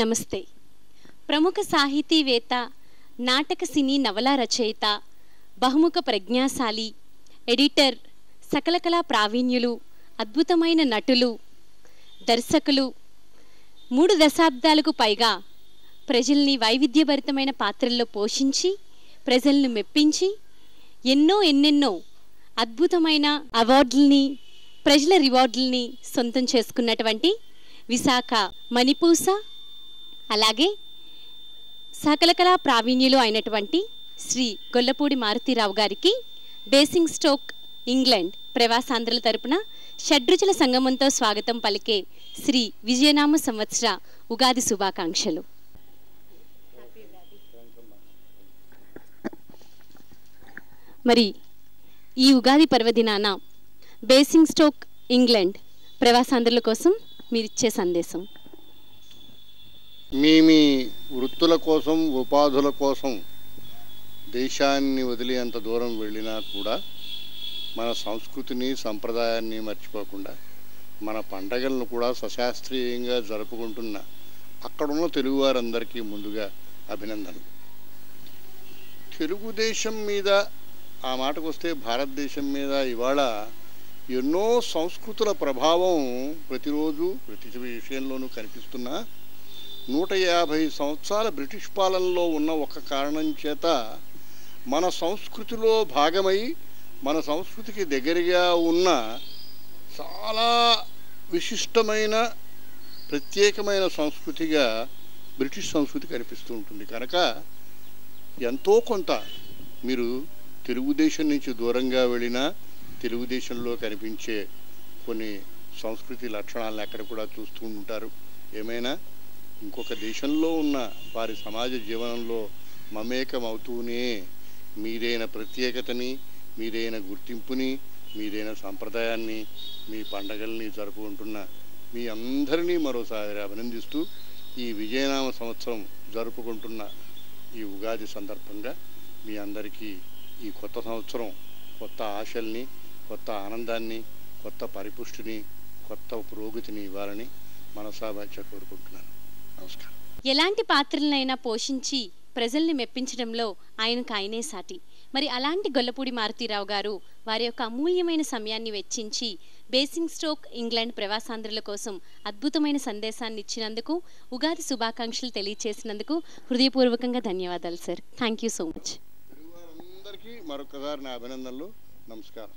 నమస్తే. ప్రముఖ సాహితీవేత్త, నాటక సినీ నవలా రచయిత, బహుముఖ ప్రజ్ఞాశాలి, ఎడిటర్, సకల కళా ప్రావీణ్యులు, అద్భుతమైన నటులు, దర్శకులు, 3 దశాబ్దాలకు పైగా ప్రజల్ని వైవిధ్యభరితమైన పాత్రల్లో పోషించి ప్రజలను మెప్పించి ఎన్నెన్నో అద్భుతమైన అవార్డుల్ని, ప్రజల రివార్డుల్ని సొంతం చేసుకున్నటువంటి విశాఖ మణిపూస, అలాగే సకల కళా ప్రావీణ్యులు అయినటువంటి శ్రీ గొల్లపూడి మారుతీరావు గారికి బేసింగ్స్టోక్ ఇంగ్లాండ్ ప్రవాసాంధ్రుల తరపున షడ్రుచుల సంగమంతో స్వాగతం పలికే శ్రీ విజయనామ సంవత్సర ఉగాది శుభాకాంక్షలు. మరి ఈ ఉగాది పర్వదినాన బేసింగ్స్టోక్ ఇంగ్లాండ్ ప్రవాసాంధ్రుల కోసం మీరిచ్చే సందేశం. మీ వృత్తుల కోసం, ఉపాధుల కోసం దేశాన్ని వదిలి అంత దూరం వెళ్ళినా కూడా మన సంస్కృతిని, సంప్రదాయాన్ని మర్చిపోకుండా మన పండగలను కూడా సశాస్త్రీయంగా జరుపుకుంటున్న అక్కడున్న తెలుగువారందరికీ ముందుగా అభినందనలు. తెలుగుదేశం మీద, ఆ మాటకు వస్తే భారతదేశం మీద ఇవాళ ఎన్నో సంస్కృతుల ప్రభావం ప్రతిరోజు ప్రతి విషయంలోనూ కనిపిస్తున్నా 150 సంవత్సరాల బ్రిటిష్ పాలనలో ఉన్న ఒక కారణం చేత మన సంస్కృతిలో భాగమై మన సంస్కృతికి దగ్గరగా ఉన్న చాలా విశిష్టమైన ప్రత్యేకమైన సంస్కృతిగా బ్రిటిష్ సంస్కృతి కనిపిస్తూ ఉంటుంది. కనుక ఎంతో కొంత మీరు తెలుగుదేశం నుంచి దూరంగా వెళ్ళినా తెలుగుదేశంలో కనిపించే కొన్ని సంస్కృతి లక్షణాలను ఎక్కడ కూడా చూస్తూ ఉంటారు. ఏమైనా ఇంకొక దేశంలో ఉన్న వారి సమాజ జీవనంలో మమేకమవుతూనే మీరైన ప్రత్యేకతని, మీరైన గుర్తింపుని, మీరైన సంప్రదాయాన్ని, మీ పండగల్ని జరుపుకుంటున్న మీ అందరినీ మరోసారి అభినందిస్తూ ఈ విజయనామ సంవత్సరం జరుపుకుంటున్న ఈ ఉగాది సందర్భంగా మీ అందరికీ ఈ కొత్త సంవత్సరం కొత్త ఆశల్ని, కొత్త ఆనందాన్ని, కొత్త పరిపుష్టిని, కొత్త పురోగతిని ఇవ్వాలని మనసావాచ కోరుకుంటున్నాను. నమస్కారం. ఎలాంటి పాత్రలనైనా పోషించి ప్రజల్ని మెప్పించడంలో ఆయనకు ఆయనే సాటి. మరి అలాంటి గొల్లపూడి మారుతీరావు గారు వారి యొక్క అమూల్యమైన సమయాన్ని వెచ్చించి బేసింగ్స్టోక్ ఇంగ్లాండ్ ప్రవాసాంధ్రుల కోసం అద్భుతమైన సందేశాన్ని ఇచ్చినందుకు, ఉగాది శుభాకాంక్షలు తెలియచేసినందుకు హృదయపూర్వకంగా ధన్యవాదాలు sir. Thank you so much. అందరికీ మరొకసారి నా అభినందనలు. నమస్కారం.